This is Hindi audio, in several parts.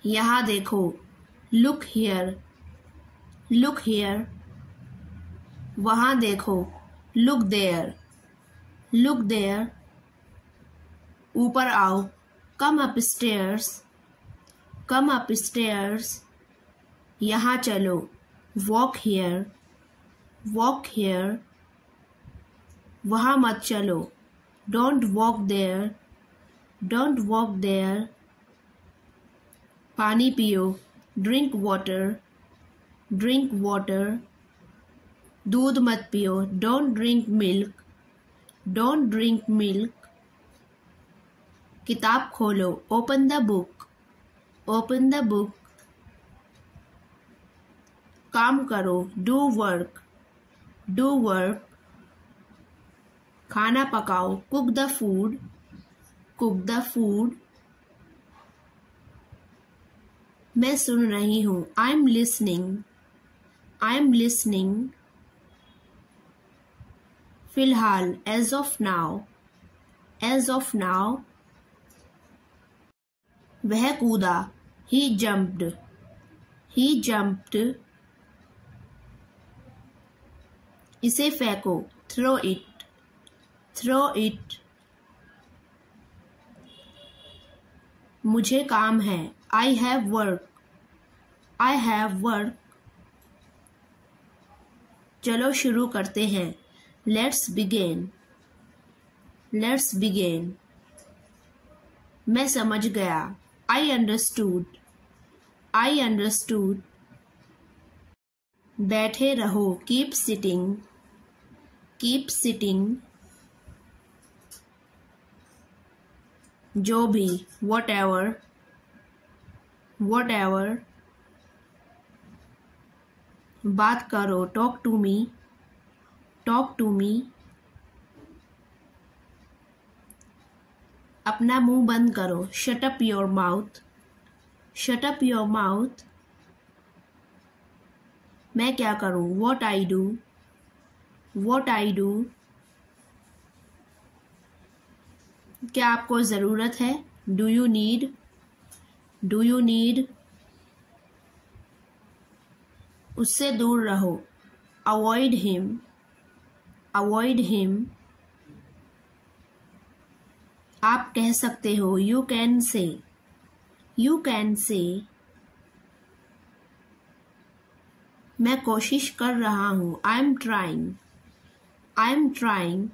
यहाँ देखो, लुक हियर, लुक हियर। वहाँ देखो, लुक देयर, लुक देयर। ऊपर आओ, come upstairs, come upstairs. यहाँ चलो, वॉक हियर, वॉक हियर। वहाँ मत चलो, don't walk there, don't walk there. पानी पियो, ड्रिंक वाटर, ड्रिंक वाटर। दूध मत पियो, don't drink milk, don't drink milk. किताब खोलो, open the book, open the book. काम करो, डू वर्क, डू वर्क। खाना पकाओ, cook the food, cook the food. मैं सुन रही हूँ, I am listening, I am listening. फिलहाल, as of now, as of now. वह कूदा, ही जंप्ड, ही जंप्ड। इसे फेंको, थ्रो इट, थ्रो इट। मुझे काम है, I have work, I have work. चलो शुरू करते हैं, लेट्स बिगिन, लेट्स बिगिन। मैं समझ गया, आई अंडरस्टूड, आई अंडरस्टूड। बैठे रहो, कीप सिटिंग, कीप सिटिंग। जो भी, वॉट एवर, वॉट एवर। बात करो, talk to me, talk to me. अपना मुंह बंद करो, shut up your mouth, shut up your mouth. मैं क्या करूं, what I do, what I do. क्या आपको ज़रूरत है, do you need, do you need. उससे दूर रहो, अवॉइड हिम, अवॉइड हिम। आप कह सकते हो, you can say, you can say. मैं कोशिश कर रहा हूँ, I am trying, I am trying.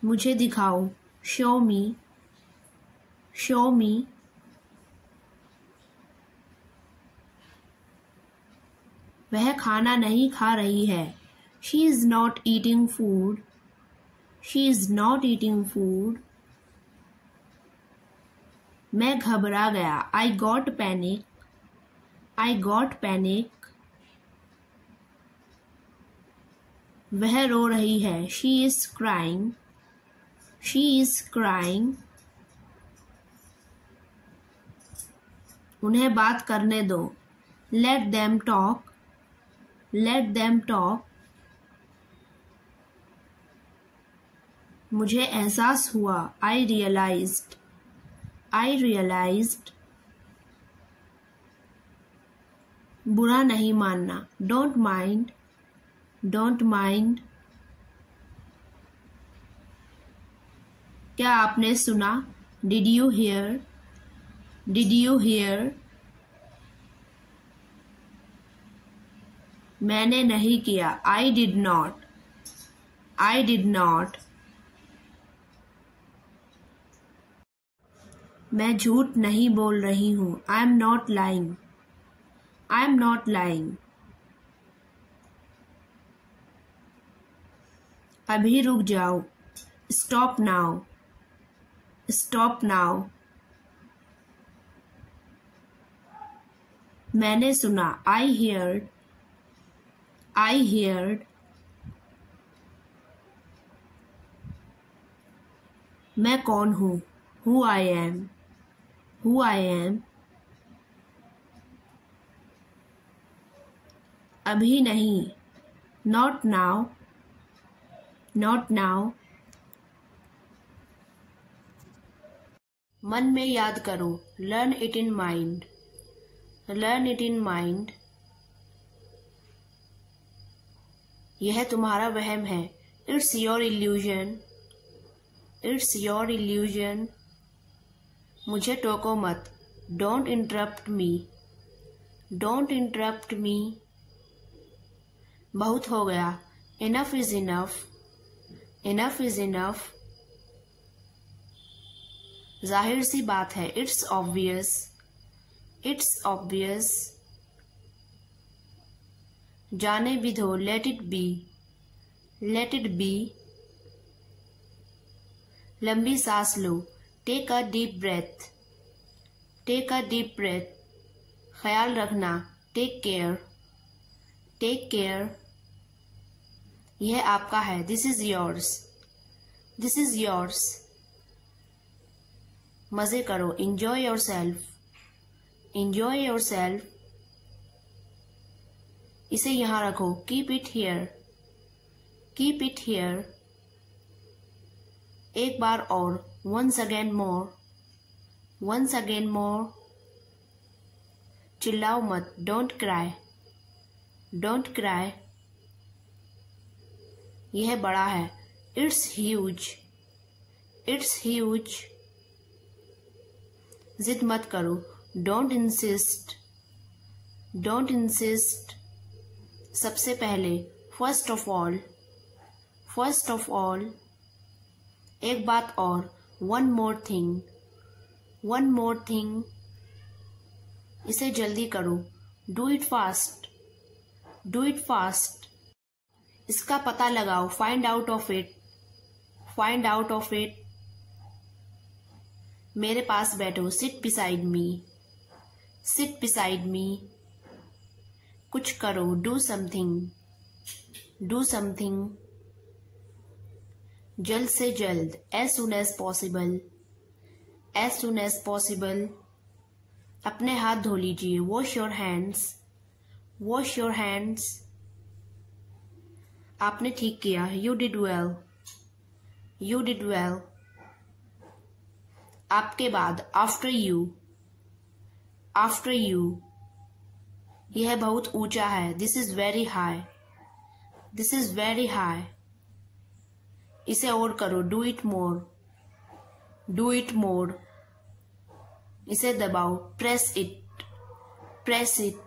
मुझे दिखाओ, शो मी, शो मी। वह खाना नहीं खा रही है, she is not eating food, she is not eating food. मैं घबरा गया, I got panic, I got panic. वह रो रही है, she is crying, she is crying. उन्हें बात करने दो, let them talk, let them talk. मुझे एहसास हुआ, आई रियलाइज्ड, आई रियलाइज्ड। बुरा नहीं मानना, डोंट माइंड, डोंट माइंड। क्या आपने सुना, did you here, did you here. मैंने नहीं किया, I did not, I did not. मैं झूठ नहीं बोल रही हूँ, I am not lying, I am not lying. अभी रुक जाओ, स्टॉप नाउ, स्टॉप नाउ। मैंने सुना, आई हियर्ड, आई हियर्ड। मैं कौन हूँ, who I am, who I am. अभी नहीं, नॉट नाउ, नॉट नाउ। मन में याद करो, learn it in mind, learn it in mind. यह तुम्हारा वहम है, it's your illusion, it's your illusion. मुझे टोको मत, don't interrupt me, don't interrupt मी। बहुत हो गया, enough is enough, enough is enough. जाहिर सी बात है, इट्स ऑब्वियस, इट्स ऑब्वियस। जाने भी दो, let it be, let it be. लंबी सांस लो, take a deep breath, take a deep breath. ख्याल रखना, टेक केयर, टेक केयर। यह आपका है, this is yours, this is yours. मजे करो, enjoy yourself, enjoy yourself. इसे यहां रखो, keep it here, keep it here. एक बार और, once again more, once again more. चिल्लाओ मत, डोंट क्राई, डोंट क्राई। यह बड़ा है, इट्स ह्यूज, इट्स ह्यूज। जिद मत करो, डोंट इंसिस्ट, डोंट इंसिस्ट। सबसे पहले, first of all, first of all. एक बात और, one more thing, one more thing. इसे जल्दी करो, do it fast, do it fast. इसका पता लगाओ, find out of it, find out of it. मेरे पास बैठो, sit beside me, sit beside me. कुछ करो, डू समथिंग, डू समथिंग। जल्द से जल्द, as soon as possible, as soon as possible. अपने हाथ धो लीजिए, wash your hands, wash your hands. आपने ठीक किया, you did well, you did well. आपके बाद, आफ्टर यू, आफ्टर यू। यह बहुत ऊंचा है, this is very high, this is very high. इसे और करो, do it more, do it more. इसे दबाओ, प्रेस इट, प्रेस इट।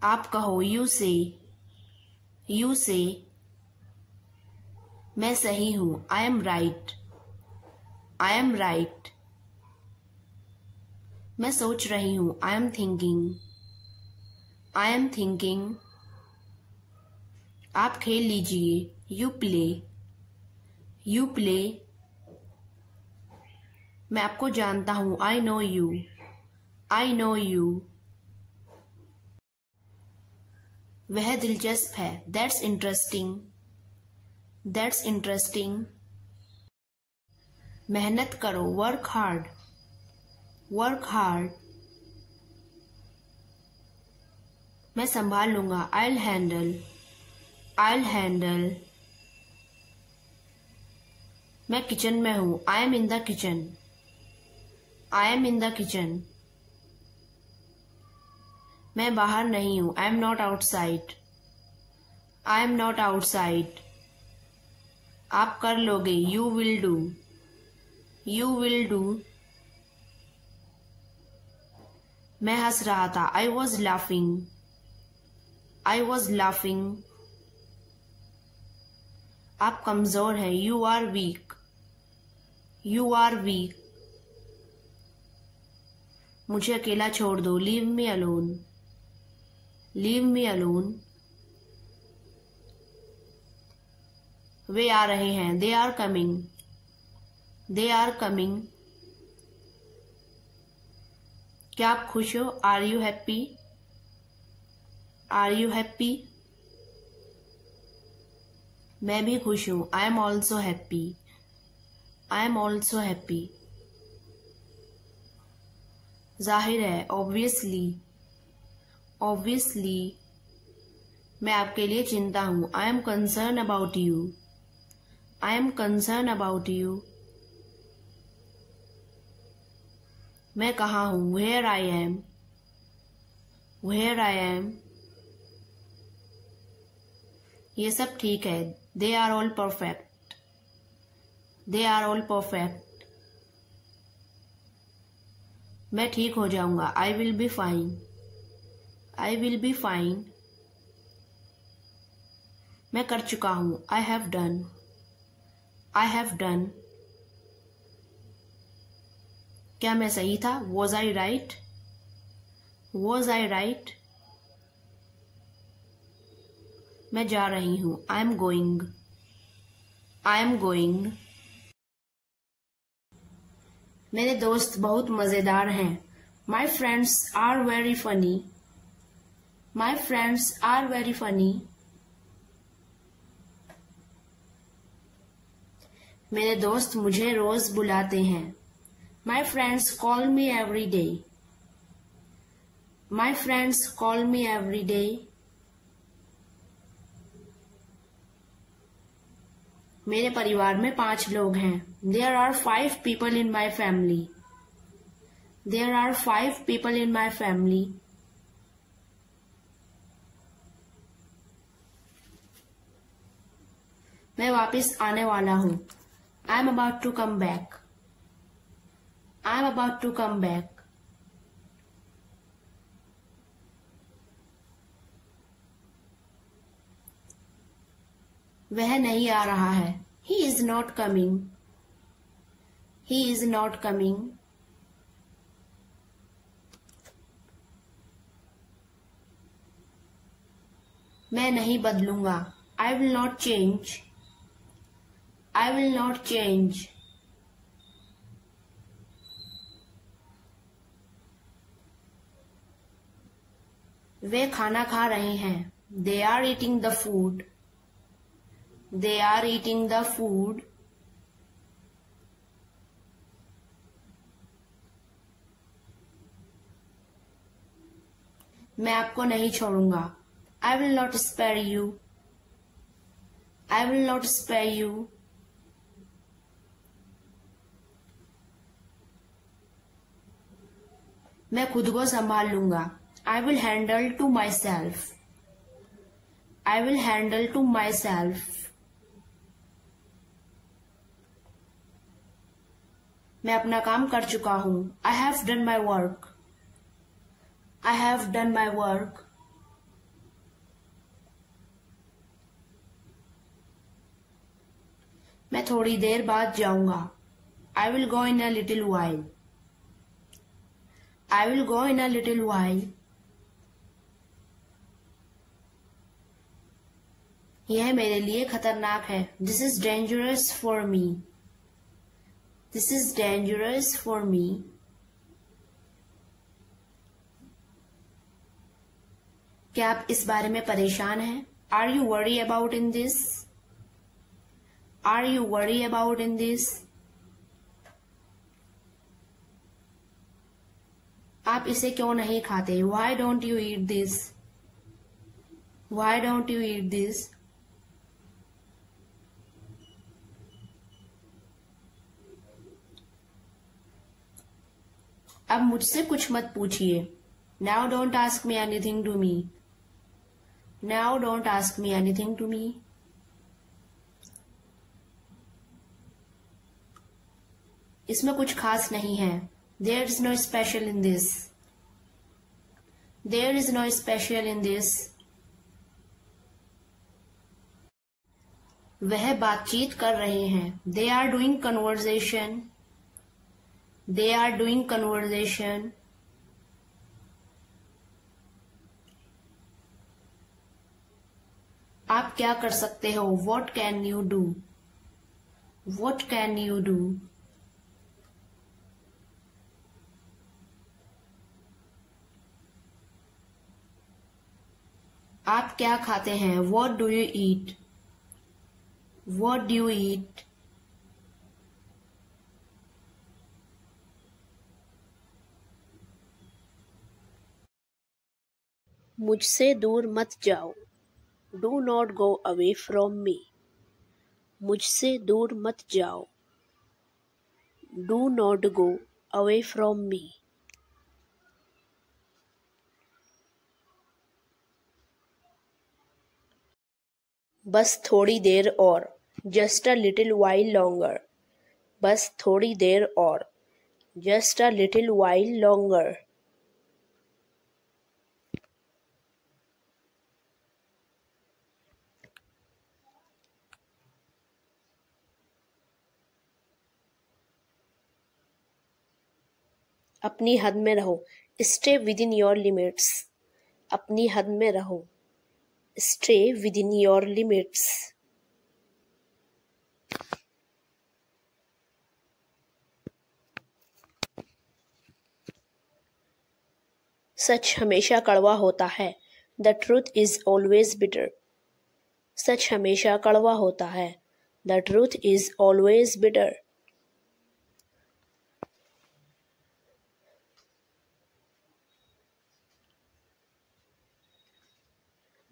आप कहो, यू से, यू से। मैं सही हूं, I M right, I am right. मैं सोच रही हूं, I am thinking, I am thinking. आप खेल लीजिए, यू प्ले, यू प्ले। मैं आपको जानता हूं, I know you, I know you. वह दिलचस्प है, दैट्स इंटरेस्टिंग, दैट्स इंटरेस्टिंग। मेहनत करो, वर्क हार्ड, वर्क हार्ड। मैं संभाल लूंगा, I will handle, I will handle. मैं किचन में हूं, I am in the kitchen, I am in the kitchen. मैं बाहर नहीं हूं, I am not outside, I am not outside. आप कर लोगे, you will do, you will do. मैं हंस रहा था, I was laughing, I was laughing. आप कमजोर हैं, you are weak, you are weak. मुझे अकेला छोड़ दो, leave me alone, leave me alone. वे आ रहे हैं, they are coming, they are coming. क्या आप खुश हो, are you happy, are you happy. मैं भी खुश हूं, I am also happy, I am also happy. जाहिर है, ऑब्वियसली, ऑब्वियसली। मैं आपके लिए चिंता हूं, I am concern about you, I am concern about you. मैं कहाँ हूँ, where I am, where I am. ये सब ठीक है, they are all perfect, they are all perfect. मैं ठीक हो जाऊंगा, I will be fine, I will be fine. मैं कर चुका हूँ, I have done, I have done. क्या मैं सही था, was I right, was I right. मैं जा रही हूँ, I am going, I am going. मेरे दोस्त बहुत मजेदार हैं, my friends are very funny, my friends are very funny. मेरे दोस्त मुझे रोज बुलाते हैं, my friends call me every day, my friends call me every day. मेरे परिवार में 5 लोग हैं, there are 5 people in my family, there are 5 people in my family. मैं वापस आने वाला हूँ, I am about to come back, I am about to come back. वह नहीं आ रहा है, he is not coming, he is not coming. मैं नहीं बदलूंगा, I will not change, I will not change. वे खाना खा रहे हैं, they are eating the food, they are eating the food। मैं आपको नहीं छोड़ूंगा, I will not spare you, I will not spare you। मैं खुद को संभाल लूंगा, I will handle to myself, I will handle to myself। मैं अपना काम कर चुका हूँ, I have done my work, I have done my work। मैं थोड़ी देर बाद जाऊंगा, I will go in a little while, I will go in a little while। यह मेरे लिए खतरनाक है, This is dangerous for me, This is dangerous for me। क्या आप इस बारे में परेशान हैं, Are you worried about in this, Are you worried about in this। आप इसे क्यों नहीं खाते, Why don't you eat this, Why don't you eat this। अब मुझसे कुछ मत पूछिए, Now don't ask me anything to me, Now don't ask me anything to me। इसमें कुछ खास नहीं है, There is no special in this, There is no special in this। वह बातचीत कर रहे हैं, They are doing conversation, They are doing conversation। आप क्या कर सकते हो, What can you do, What can you do। आप क्या खाते हैं, What do you eat, What do you eat। मुझसे दूर मत जाओ, Do not go away from me, मुझसे दूर मत जाओ, Do not go away from me। बस थोड़ी देर और, just a little while longer, बस थोड़ी देर और, just a little while longer. अपनी हद में रहो, stay within your limits, अपनी हद में रहो, stay within your limits. सच हमेशा कड़वा होता है, the truth is always bitter, सच हमेशा कड़वा होता है, the truth is always bitter.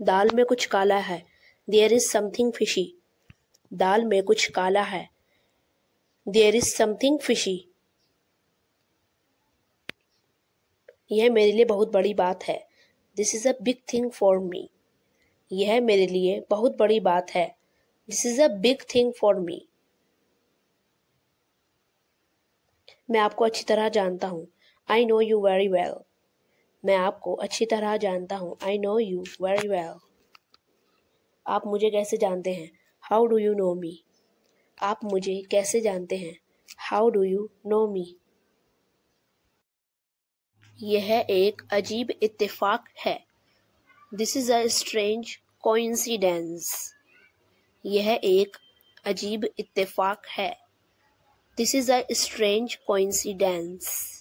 दाल में कुछ काला है, देयर इज समथिंग फिशी, दाल में कुछ काला है, देयर इज समथिंग फिशी। यह मेरे लिए बहुत बड़ी बात है, this is a big thing for me, यह मेरे लिए बहुत बड़ी बात है, this is a big thing for me. मैं आपको अच्छी तरह जानता हूँ, I know you very well, मैं आपको अच्छी तरह जानता हूँ, I know you very well. आप मुझे कैसे जानते हैं, हाउ डू यू नो मी, आप मुझे कैसे जानते हैं, हाउ डू यू नो मी। यह एक अजीब इत्तेफाक है, this is a strange coincidence, यह एक अजीब इत्तेफाक है, this is a strange coincidence.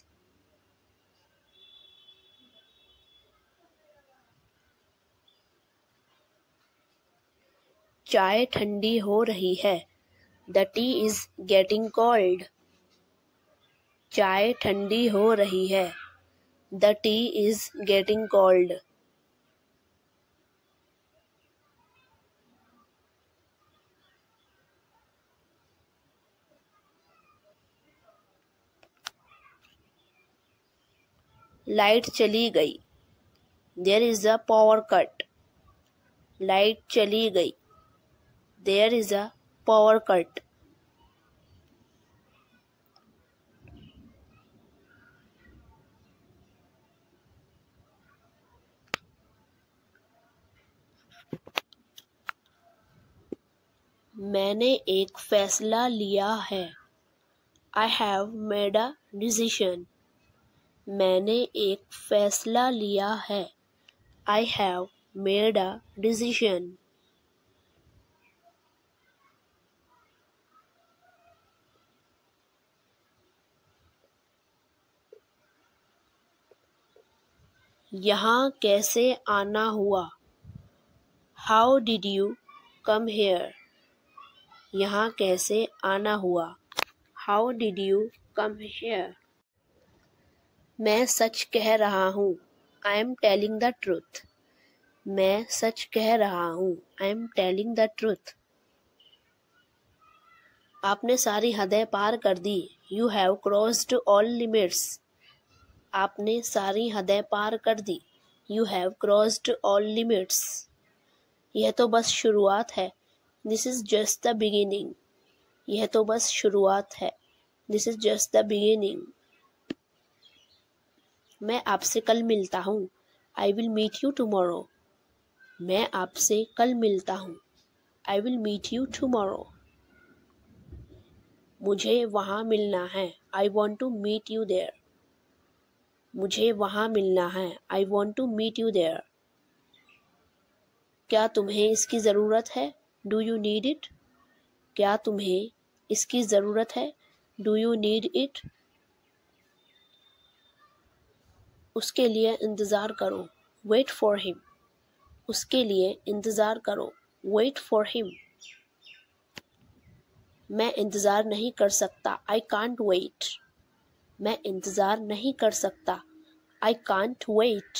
चाय ठंडी हो रही है, the tea is getting cold, चाय ठंडी हो रही है, the tea is getting cold. Light चली गई, there is a power cut, light चली गई, there is a power cut. मैंने एक फैसला लिया है, I have made a decision, मैंने एक फैसला लिया है, I have made a decision. यहाँ कैसे आना हुआ, how did you come here, यहाँ कैसे आना हुआ, how did you come here. मैं सच कह रहा हूँ, I am telling the truth, मैं सच कह रहा हूँ, I am telling the truth. आपने सारी हदें पार कर दी, you have crossed all limits, आपने सारी हदें पार कर दी, you have crossed all limits. यह तो बस शुरुआत है, this is just the beginning, यह तो बस शुरुआत है, this is just the beginning. मैं आपसे कल मिलता हूँ, I will meet you tomorrow, मैं आपसे कल मिलता हूँ, I will meet you tomorrow. मुझे वहाँ मिलना है, I want to meet you there, मुझे वहाँ मिलना है, I want to meet you there. क्या तुम्हें इसकी ज़रूरत है, डू यू नीड इट, क्या तुम्हें इसकी ज़रूरत है, डू यू नीड इट। उसके लिए इंतज़ार करो, वेट फॉर हिम, उसके लिए इंतज़ार करो, वेट फॉर हिम। मैं इंतज़ार नहीं कर सकता, आई कांट वेट, मैं इंतज़ार नहीं कर सकता, आई कांट वेट।